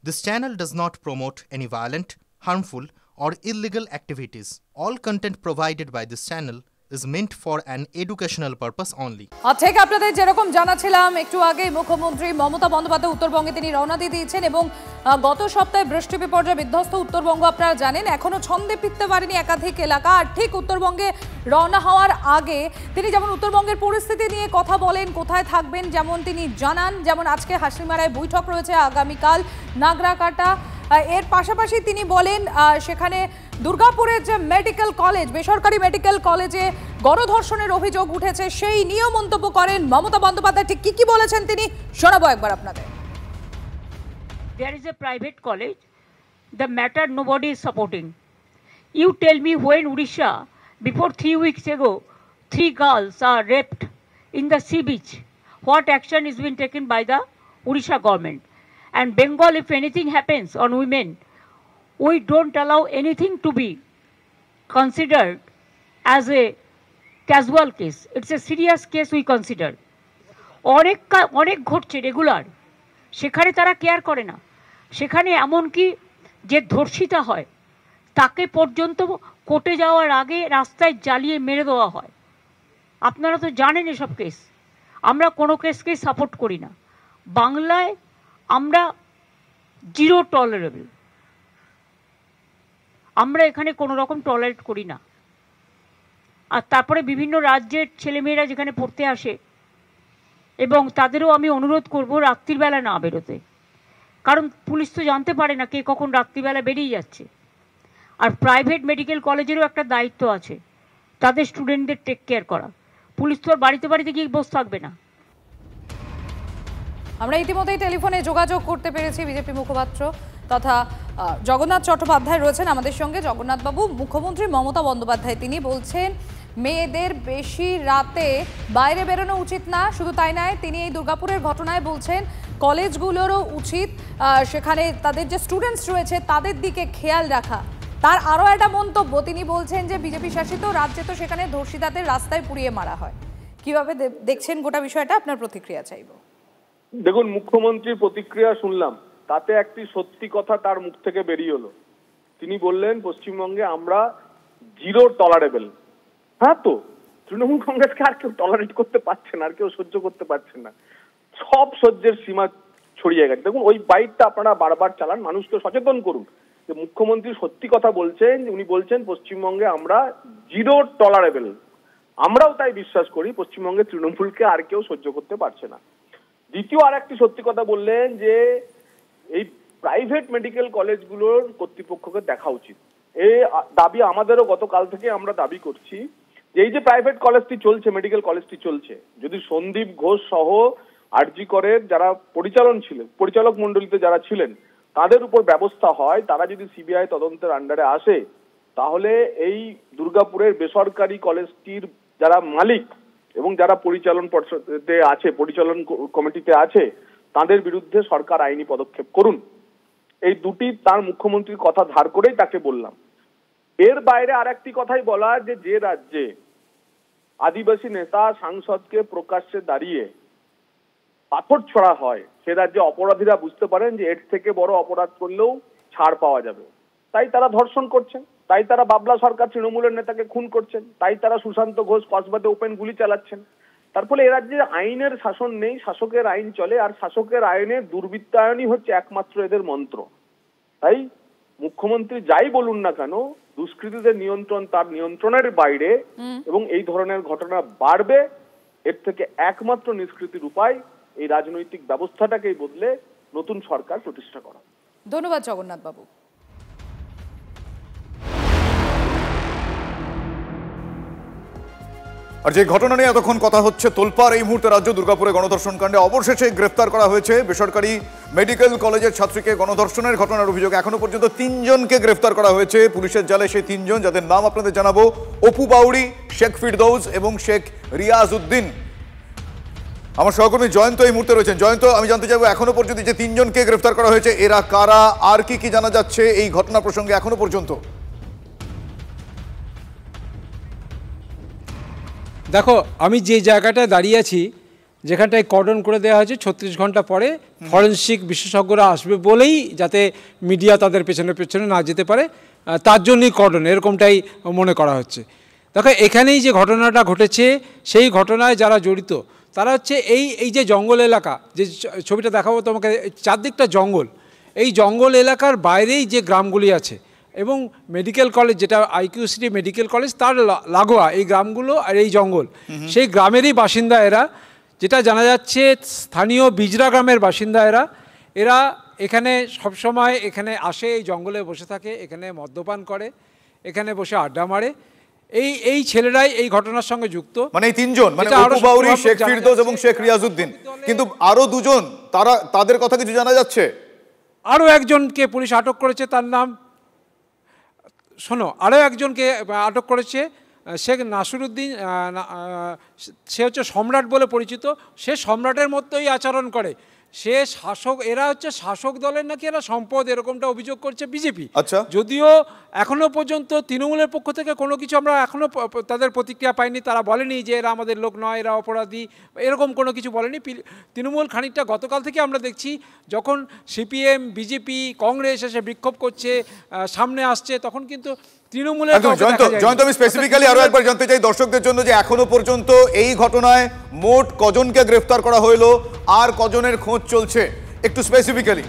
This channel does not promote any violent, harmful, or illegal activities. All content provided by this channel is meant for an educational purpose only. ঠিক আপনাদের যেরকম জানাছিলাম একটু আগে মুখ্যমন্ত্রী মমতা বন্দ্যোপাধ্যায় উত্তরবঙ্গে তিনি রওনা দিয়ে দিয়েছেন এবং গত সপ্তাহে বৃষ্টি বিপর্যয়ে বিধ্বস্ত উত্তরবঙ্গ আপনারা জানেন এখনো ছন্দে ফিরতে পারেনি একাধিক এলাকা। আর ঠিক উত্তরবঙ্গে রওনা হওয়ার আগে তিনি যেমন উত্তরবঙ্গের পরিস্থিতি নিয়ে কথা বলেন, কোথায় থাকবেন যেমন তিনি জানান, যেমন আজকে হাসিমারায় বৈঠক রয়েছে, আগামীকাল নাগরাকাটা। এর পাশাপাশি তিনি বলেন সেখানে দুর্গাপুরের যে মেডিকেল কলেজ, বেসরকারি মেডিকেল কলেজে গণধর্ষণের অভিযোগ উঠেছে সেই নিয়েও মন্তব্য করেন মমতা বন্দ্যোপাধ্যায়। ঠিক কি বলেছেন তিনি শোনাবো একবার আপনাদের। There is a private college. The matter nobody is supporting. You tell me when Odisha, before 3 weeks ago, 3 girls are raped in the sea beach. What action is being taken by the Odisha government? And Bengal, if anything happens on women, we don't allow anything to be considered as a casual case. It's a serious case we consider. অনেক ঘটছে regular, সেখানে তারা care করে না। সেখানে এমনকি যে ধর্ষিতা হয় তাকে পর্যন্ত কোর্টে যাওয়ার আগে রাস্তায় জ্বালিয়ে মেরে দেওয়া হয়। আপনারা তো জানেন এসব কেস। আমরা কোনো কেসকেই সাপোর্ট করি না। বাংলায় আমরা জিরো টলারেবল, আমরা এখানে কোনো রকম টলারেট করি না। আর তারপরে বিভিন্ন রাজ্যের ছেলেমেয়েরা যেখানে পড়তে আসে এবং তাদেরও আমি অনুরোধ করব রাত্রিবেলা না বেরোতে, কারণ পুলিশ তো জানতে পারে না কে কখন রাত্রিবেলা বেরিয়ে যাচ্ছে। আর প্রাইভেট মেডিকেল কলেজেরও একটা দায়িত্ব আছে তাদের স্টুডেন্টদের টেক কেয়ার করা। পুলিশ তো আর বাড়িতে বাড়িতে গিয়ে বসে থাকবে না। আমরা ইতিমধ্যেই টেলিফোনে যোগাযোগ করতে পেরেছি বিজেপি মুখপাত্র তথা জগন্নাথ চট্টোপাধ্যায় রয়েছেন আমাদের সঙ্গে। জগন্নাথবাবু, মুখ্যমন্ত্রী মমতা বন্দ্যোপাধ্যায় তিনি বলছেন মেয়েদের বেশি রাতে বাইরে বেরোনো উচিত না। শুধু তাই নয়, তিনি এই দুর্গাপুরের ঘটনায় বলছেন কলেজগুলোরও উচিত সেখানে তাদের যে স্টুডেন্টস রয়েছে তাদের দিকে খেয়াল রাখা। তার আরও একটা মন্তব্য, তিনি বলছেন যে বিজেপি শাসিত রাজ্যে তো সেখানে ধর্ষিতাদের রাস্তায় পুড়িয়ে মারা হয়। কিভাবে দেখছেন গোটা বিষয়টা, আপনার প্রতিক্রিয়া চাইব। দেখুন, মুখ্যমন্ত্রীর প্রতিক্রিয়া শুনলাম, তাতে একটি সত্যি কথা তার মুখ থেকে বেরিয়ে এলো। তিনি বললেন পশ্চিমবঙ্গে আমরা জিরো টলারেবল। হ্যাঁ, তো তৃণমূল কংগ্রেসকে আর কেউ টলারেট করতে পারছে না, আর কেউ সহ্য করতে পারছে না, সব সহ্যের সীমা ছড়িয়ে গেছে। দেখুন, ওই বাইকটা আপনারা বারবার চালান, মানুষকে সচেতন করুন যে মুখ্যমন্ত্রী সত্যি কথা বলছেন। উনি বলছেন পশ্চিমবঙ্গে আমরা জিরো টলারেবল। আমরাও তাই বিশ্বাস করি পশ্চিমবঙ্গে তৃণমূলকে আর কেউ সহ্য করতে পারছে না। দ্বিতীয় আর একটি সত্যি কথা বললেন যে এই প্রাইভেট মেডিকেল কলেজগুলোর কর্তৃপক্ষকে দেখা উচিত। এই দাবি আমাদেরও গতকাল থেকে আমরা দাবি করছি যে এই যে প্রাইভেট কলেজটি চলছে, মেডিকেল কলেজটি চলছে, যদি সন্দীপ ঘোষ সহ আরজি করের যারা পরিচালক মন্ডলীতে যারা ছিলেন তাদের উপর ব্যবস্থা হয়, তারা যদি সিবিআই তদন্তের আন্ডারে আসে, তাহলে এই দুর্গাপুরের বেসরকারি কলেজটির যারা মালিক এবং যারা পরিচালন পর্ষদে আছে, পরিচালন কমিটিতে আছে, তাদের বিরুদ্ধে সরকার আইনি পদক্ষেপ করুন। এই দুটি তার মুখ্যমন্ত্রীর কথা ধার করেই তাকে বললাম। এর বাইরে আর একটি কথাই বলা, যে রাজ্যে আদিবাসী নেতা সাংসদকে প্রকাশ্যে দাঁড়িয়ে পাথর ছোড়া হয়, সে রাজ্যে অপরাধীরা বুঝতে পারেন যে এর থেকে বড় অপরাধ করলেও ছাড় পাওয়া যাবে, তাই তারা ধর্ষণ করছেন, তাই তারা বাবলা সরকার তৃণমূলের নেতাকে খুন করছেন, তাই তারা সুশান্ত ঘোষ কসবাতে ওপেন গুলি চালাচ্ছেন। তার ফলে এ রাজ্যে আইনের শাসন নেই, শাসকের আইন চলে, আর শাসকের আইনে দুর্বৃত্তায়নই হচ্ছে একমাত্র এদের মন্ত্র। তাই মুখ্যমন্ত্রী যাই বলুন না কেন, দুষ্কৃতীদের নিয়ন্ত্রণ তার নিয়ন্ত্রণের বাইরে এবং এই ধরনের ঘটনা বাড়বে। এর থেকে একমাত্র নিষ্কৃতির উপায় এই রাজনৈতিক ব্যবস্থাটাকেই বদলে নতুন সরকার প্রতিষ্ঠা করা। ধন্যবাদ জগন্নাথ বাবু। আর যে ঘটনা নিয়ে এতক্ষণ কথা হচ্ছে তোলপাড়, এই মুহূর্তে রাজ্য দুর্গাপুরে গণধর্ষণ কাণ্ডে অবশেষে গ্রেফতার করা হয়েছে বেসরকারি মেডিকেল কলেজের ছাত্রীকে গণধর্ষণের ঘটনার অভিযোগে এখনো পর্যন্ত 3 জনকে গ্রেফতার করা হয়েছে পুলিশের জালে। সেই 3 জন, যাদের নাম আপনাদের জানাবো: অপু বাউরি, শেখ ফিরদৌস এবং শেখ রিয়াজ উদ্দিন। আমার সহকর্মী জয়ন্ত এই মুহূর্তে রয়েছেন। জয়ন্ত, আমি জানতে চাইবো এখনো পর্যন্ত যে 3 জনকে গ্রেফতার করা হয়েছে এরা কারা, আর কি জানা যাচ্ছে এই ঘটনা প্রসঙ্গে এখনো পর্যন্ত? দেখো, আমি যে জায়গাটায় দাঁড়িয়ে আছি যেখানটায় কর্ডন করে দেওয়া হয়েছে 36 ঘন্টা পরে ফরেনসিক বিশেষজ্ঞরা আসবে বলেই যাতে মিডিয়া তাদের পেছনে পেছনে না যেতে পারে, তার জন্যই কর্ডন, এরকমটাই মনে করা হচ্ছে। দেখো এখানেই যে ঘটনাটা ঘটেছে সেই ঘটনায় যারা জড়িত তারা হচ্ছে এই যে জঙ্গল এলাকা, যে ছবিটা দেখাবো তোমাকে, চারদিকটা জঙ্গল, এই জঙ্গল এলাকার বাইরেই যে গ্রামগুলি আছে এবং মেডিকেল কলেজ যেটা আইকিউ সিটি মেডিকেল কলেজ তার লাগোয়া এই গ্রামগুলো আর এই জঙ্গল, সেই গ্রামেরই বাসিন্দা এরা। যেটা জানা যাচ্ছে স্থানীয় বিজরা গ্রামের বাসিন্দা এরা এখানে সবসময় এখানে আসে, এই জঙ্গলে বসে থাকে, এখানে মদ্যপান করে, এখানে বসে আড্ডা মারে। এই ছেলেরাই এই ঘটনার সঙ্গে যুক্ত, মানে এই তিনজন, মানে অপু বাউরি, শেখ ফিরদৌস এবং শেখ রিয়াজউদ্দিন। কিন্তু আরো দুজন, তাদের কথা কিছু জানা যাচ্ছে? আরও একজনকে পুলিশ আটক করেছে, তার নাম শোনো, আরও একজনকে আটক করেছে শেখ নাসিরউদ্দিন, সে হচ্ছে সম্রাট বলে পরিচিত। সে সম্রাটের মতোই আচরণ করে, সে শাসক, এরা হচ্ছে শাসক দলের নাকি এরা সম্পদ, এরকমটা অভিযোগ করছে বিজেপি। আচ্ছা, যদিও এখনো পর্যন্ত তৃণমূলের পক্ষ থেকে কোনো কিছু আমরা এখনো তাদের প্রতিক্রিয়া পাইনি, তারা বলেনি যে এরা আমাদের লোক নয়, এরা অপরাধী, এরকম কোনো কিছু বলেনি। তৃণমূল খানিকটা গতকাল থেকে আমরা দেখছি যখন সিপিএম, বিজেপি, কংগ্রেস এসে বিক্ষোভ করছে, সামনে আসছে, তখন কিন্তু তৃণমূলের। জয়ন্ত, আমি স্পেসিফিক্যালি আরো একবার জানতে চাই দর্শকদের জন্য যে এখনো পর্যন্ত এই ঘটনায় মোট কজনকে গ্রেফতার করা হলো আর কজনের খোঁজ চলছে, একটু স্পেসিফিক্যালি।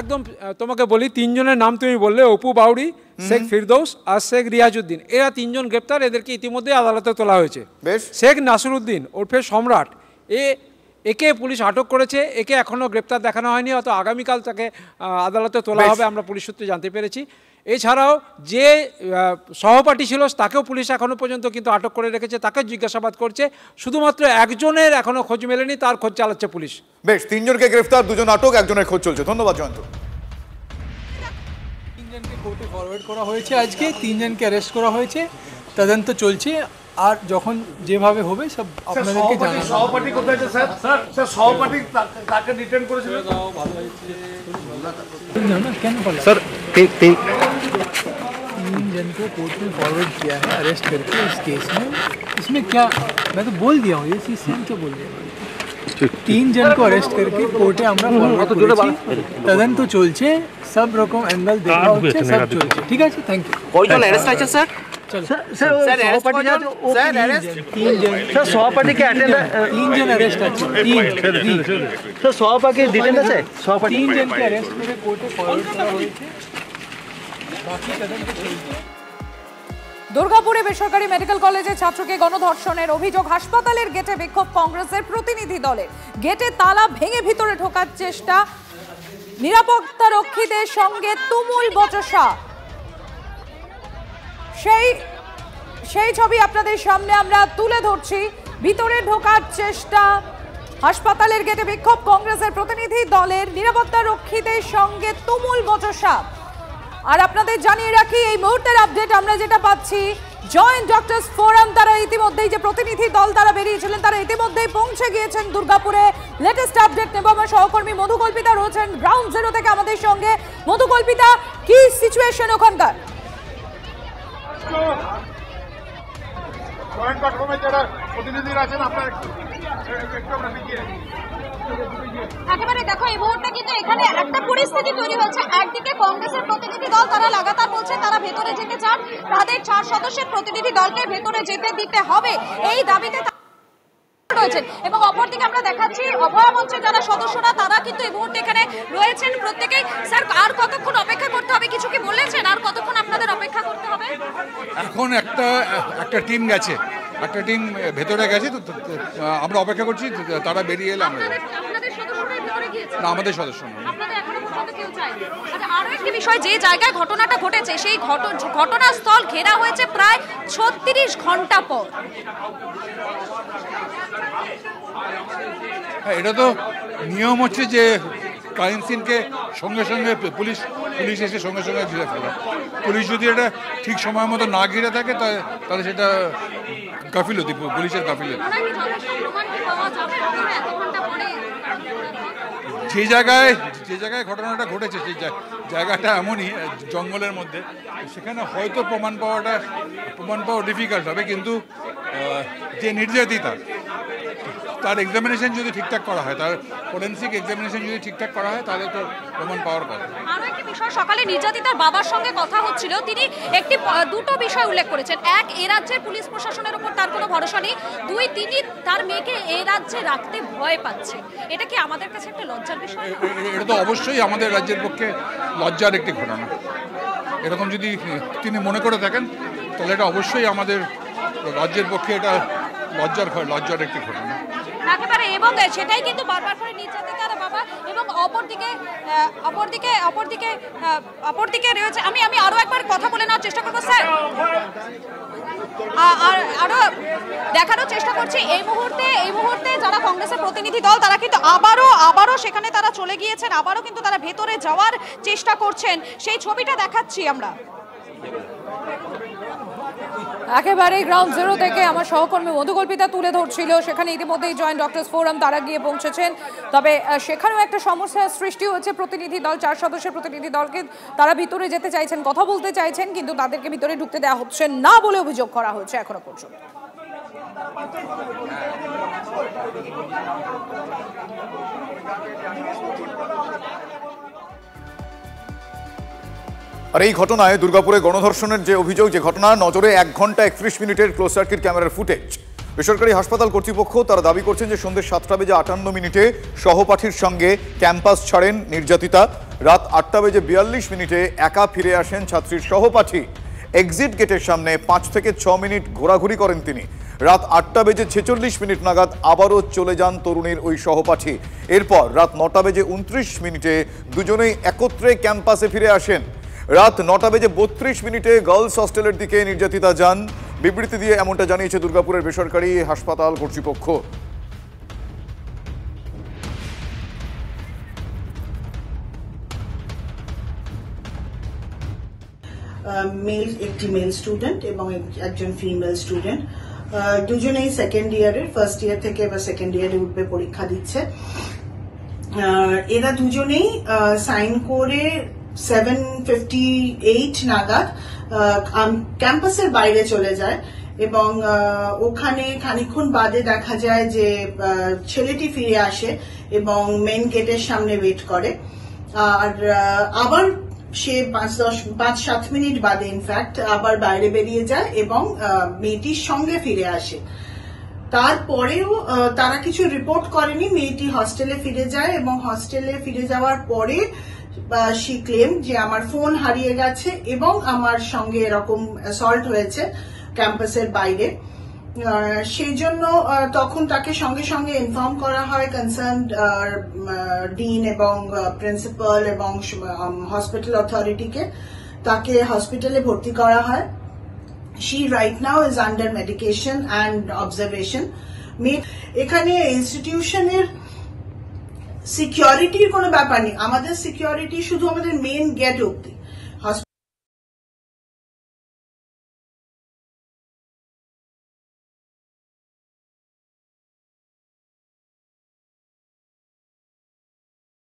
একদম তোমাকে বলি, তিনজনের নাম তুমি বললে, অপু বাউরি, শেখ ফিরদৌস আর শেখ রিয়াজউদ্দিন, এরা তিনজন গ্রেপ্তার। এদেরকে ইতিমধ্যে আদালতে তোলা হয়েছে। শেখ নাসিরউদ্দিন ওরফে সম্রাট, একে পুলিশ আটক করেছে, একে এখনও গ্রেপ্তার দেখানো হয়নি, হয়তো আগামীকাল তাকে আদালতে তোলা হবে, আমরা পুলিশ সূত্রে জানতে পেরেছি। এছাড়াও যে সহপাঠী ছিল তাকেও পুলিশ এখনও পর্যন্ত কিন্তু আটক করে রেখেছে, তাকে জিজ্ঞাসাবাদ করছে। শুধুমাত্র একজনের এখনও খোঁজ মেলেনি, তার খোঁজ চালাচ্ছে পুলিশ। বেশ, তিনজনকে গ্রেফতার, দুজন আটক, একজনের খোঁজ চলছে। ধন্যবাদ জয়ন্ত। তিনজনকে কোর্টে ফরওয়ার্ড করা হয়েছে, আজকে তিনজনকে অ্যারেস্ট করা হয়েছে, তদন্ত চলছে, আর যখন যেভাবে হবে সব আপনাদেরকে জানাবো। সহপাঠী কোথায় আছে স্যার? স্যার সহপাঠী তাকে ডিটেইন করেছিল। কেন सर तीन जन को कोर्ट में फॉरवर्ड किया है अरेस्ट करके इस केस में। इसमें क्या, मैं तो बोल दिया हूँ ये चीज़, सेम क्यों बोल दिया? 3 জন को अरेस्ट करके कोर्टे আমরা ফরওয়ার্ড করেছি, তদন্ত চলছে, সব রকম অ্যাঙ্গেল দেখা হচ্ছে, সব চলছে, ঠিক আছে? Thank you. কয়জন অ্যারেস্ট আছে স্যার? স্যার সহপাঠী স্যার অ্যারেস্ট 3 জন। স্যার সহপাঠী কে অ্যাটেন্ড 3 জন অ্যারেস্ট আছে, 3 স্যার সহপাঠী ডিটেইন আছে, সহপাঠী 3 জনকে অ্যারেস্ট করে কোর্টে ফরওয়ার্ড করা হয়েছে, বাকি তদন্ত চলছে। দুর্গাপুরে বেসরকারি মেডিকেল কলেজে ছাত্রকে গণধর্ষণের অভিযোগ, হাসপাতালের গেটে বিক্ষোভ কংগ্রেসের প্রতিনিধি দলের, গেটে তালা ভেঙে ভিতরে ঢোকার চেষ্টা, নিরাপত্তা রক্ষীদের সঙ্গে তুমুল বচসা। সেই ছবি আপনাদের সামনে আমরা তুলে ধরছি। ভিতরে ঢোকার চেষ্টা, হাসপাতালের গেটে বিক্ষোভ কংগ্রেসের প্রতিনিধি দলের, নিরাপত্তা রক্ষীদের সঙ্গে তুমুল বচসা। আর আপনাদের জানিয়ে রাখি, এই মুহূর্তের আপডেট আমরা যেটা পাচ্ছি, জয়েন্ট ডক্টরস ফোরাম তারা ইতিমধ্যেই, যে প্রতিনিধি দল তারা বেরিয়েছিলেন, তারা ইতিমধ্যেই পৌঁছে গিয়েছেন দুর্গাপুরে। লেটেস্ট আপডেট নেব আমার সহকর্মী মধুকল্পিতা রয়েছেন গ্রাউন্ড জিরো থেকে আমাদের সঙ্গে। মধুকল্পিতা, কি সিচুয়েশন ওখানকার? একেবারে দেখো, এই মুহূর্তে কিন্তু এখানে একটা পরিস্থিতি তৈরি হয়েছে। একদিকে কংগ্রেসের প্রতিনিধি দল তারা লাগাতার বলছে তারা ভেতরে যেতে চান, তাদের 4 সদস্যের প্রতিনিধি দলকে ভেতরে যেতে দিতে হবে, এই দাবিতে রয়েছেন। এবং অপরদিকে আমরা দেখাচ্ছি অভয়া মঞ্চের যারা সদস্যরা তারা কিন্তু এই মুহূর্তে এখানে রয়েছেন প্রত্যেকেই। স্যার, আর কতক্ষণ অপেক্ষা করতে হবে, কিছু কি বলেছেন? আর কতক্ষণ আপনাদের অপেক্ষা করতে হবে? এখন একটা টিম গেছে, একটা টিম ভেতরে গেছে, তো আমরা অপেক্ষা করছি, তারা বেরিয়ে এলে আমরা। না, আমাদের সদস্য নয়। আরো একটি বিষয়, যে জায়গায় ঘটনাটা ঘটেছে সেই ঘটনাস্থল ঘেরা হয়েছে প্রায় 36 ঘন্টা পর। হ্যাঁ, এটা তো নিয়ম হচ্ছে যে ক্রাইম সিনকে সঙ্গে সঙ্গে পুলিশ এসে সঙ্গে সঙ্গে ঘিরে ফেলা। পুলিশ যদি এটা ঠিক সময় মতো না ঘিরে থাকে তাহলে সেটা গাফিলতি, পুলিশের গাফিলতি। যে জায়গায় ঘটনাটা ঘটেছে, জায়গাটা এমনই জঙ্গলের মধ্যে, সেখানে হয়তো প্রমাণ পাওয়া ডিফিকাল্ট হবে, কিন্তু যে নির্যাতিতা তার এক্সামিনেশন যদি ঠিকঠাক করা হয়, তার ফরেন্সিক এক্সামিনেশন যদি ঠিকঠাক করা হয়, তাহলে তো প্রমাণ পাওয়ার কথা। আরো একটি বিষয়, সকালে নির্যাতিতার বাবার সঙ্গে কথা হচ্ছিল, তিনি দুটো বিষয় উল্লেখ করেছেন। এক, এ রাজ্যের পুলিশ প্রশাসনের উপর তার কোনো ভরসা নেই। দুই, তিনি তার মেয়েকে এ রাজ্যে রাখতে ভয় পাচ্ছে। এটা কি আমাদের কাছে একটা লজ্জার বিষয়? এটা তো অবশ্যই আমাদের রাজ্যের পক্ষে লজ্জার একটি ঘটনা। এরকম যদি তিনি মনে করে থাকেন, তাহলে এটা অবশ্যই আমাদের রাজ্যের পক্ষে এটা লজ্জার একটি ঘটনা একেবারে। এবং সেটাই কিন্তু বারবার করে নির্যাতিতার বাবা। এবং অপরদিকে রয়েছে, আমি আরো একবার কথা বলে নেওয়ার চেষ্টা করবো স্যার, আরো দেখানোর চেষ্টা করছি। এই মুহূর্তে যারা কংগ্রেসের প্রতিনিধি দল, তারা কিন্তু আবারও সেখানে তারা চলে গিয়েছেন, আবারও কিন্তু তারা ভেতরে যাওয়ার চেষ্টা করছেন। সেই ছবিটা দেখাচ্ছি আমরা। একেবারে গ্রাউন্ড জিরো থেকে আমার সহকর্মী মধুকল্পিতা তুলে ধরছিল। সেখানে ইতিমধ্যেই জয়েন্ট ডক্টরস ফোরাম তারা গিয়ে পৌঁছেছেন। তবে সেখানেও একটা সমস্যার সৃষ্টি হয়েছে। প্রতিনিধি দল, 4 সদস্যের প্রতিনিধি দলকে তারা ভিতরে যেতে চাইছেন, কথা বলতে চাইছেন, কিন্তু তাদেরকে ভিতরে ঢুকতে দেওয়া হচ্ছে না বলে অভিযোগ করা হয়েছে এখনো পর্যন্ত। আর এই ঘটনায় দুর্গাপুরে গণধর্ষণের যে অভিযোগ, যে ঘটনা, নজরে 1 ঘন্টা 31 মিনিটের ক্লোজ সার্কিট ক্যামেরার ফুটেজ। বেসরকারি হাসপাতাল কর্তৃপক্ষ তারা দাবি করছেন যে সন্ধ্যে 7:58 সহপাঠীর সঙ্গে ক্যাম্পাস ছাড়েন নির্যাতিতা। রাত 8:42 একা ফিরে আসেন ছাত্রীর সহপাঠী। এক্সিট গেটের সামনে 5 থেকে 6 মিনিট ঘোরাঘুরি করেন তিনি। রাত 8:46 নাগাদ আবারও চলে যান তরুণীর ওই সহপাঠী। এরপর রাত 9:29 দুজনেই একত্রে ক্যাম্পাসে ফিরে আসেন। রাত 9:32 গার্লস হস্টেলের দিকে নির্যাতিতা যান। বিবৃতি দিয়ে এমনটা জানিয়েছে দুর্গাপুরের বেসরকারি হাসপাতাল কর্তৃপক্ষ। একটি মেল স্টুডেন্ট এবং একজন ফিমেল স্টুডেন্ট, দুজনেই সেকেন্ড ইয়ারের, ফার্স্ট ইয়ার থেকে এবার সেকেন্ড ইয়ারে উঠবে, পরীক্ষা দিচ্ছে। এরা দুজনেই সাইন করে 7:58 নাগাদ ক্যাম্পাসের বাইরে চলে যায় এবং ওখানে খানিকক্ষণ বাদে দেখা যায় যে ছেলেটি ফিরে আসে এবং মেন গেটের সামনে ওয়েট করে। আর আবার সে 5-7 মিনিট বাদে ইনফ্যাক্ট আবার বাইরে বেরিয়ে যায় এবং মেয়েটির সঙ্গে ফিরে আসে। তারপরেও তারা কিছু রিপোর্ট করেনি। মেয়েটি হস্টেলে ফিরে যায় এবং হস্টেলে ফিরে যাওয়ার পরে she claimed যে আমার ফোন হারিয়ে গেছে এবং আমার সঙ্গে এরকম অ্যাসল্ট হয়েছে ক্যাম্পাসের বাইরে। সেই জন্য তখন তাকে সঙ্গে সঙ্গে ইনফর্ম করা হয় কনসার্নড ডিন এবং প্রিন্সিপাল এবং হসপিটাল অথরিটিকে। তাকে হসপিটালে ভর্তি করা হয়। she right now is under medication and observation. এখানে ইনস্টিটিউশনের সিকিউরিটির কোনো ব্যাপার নেই। আমাদের সিকিউরিটি শুধু আমাদের মেন গেট অব্দি।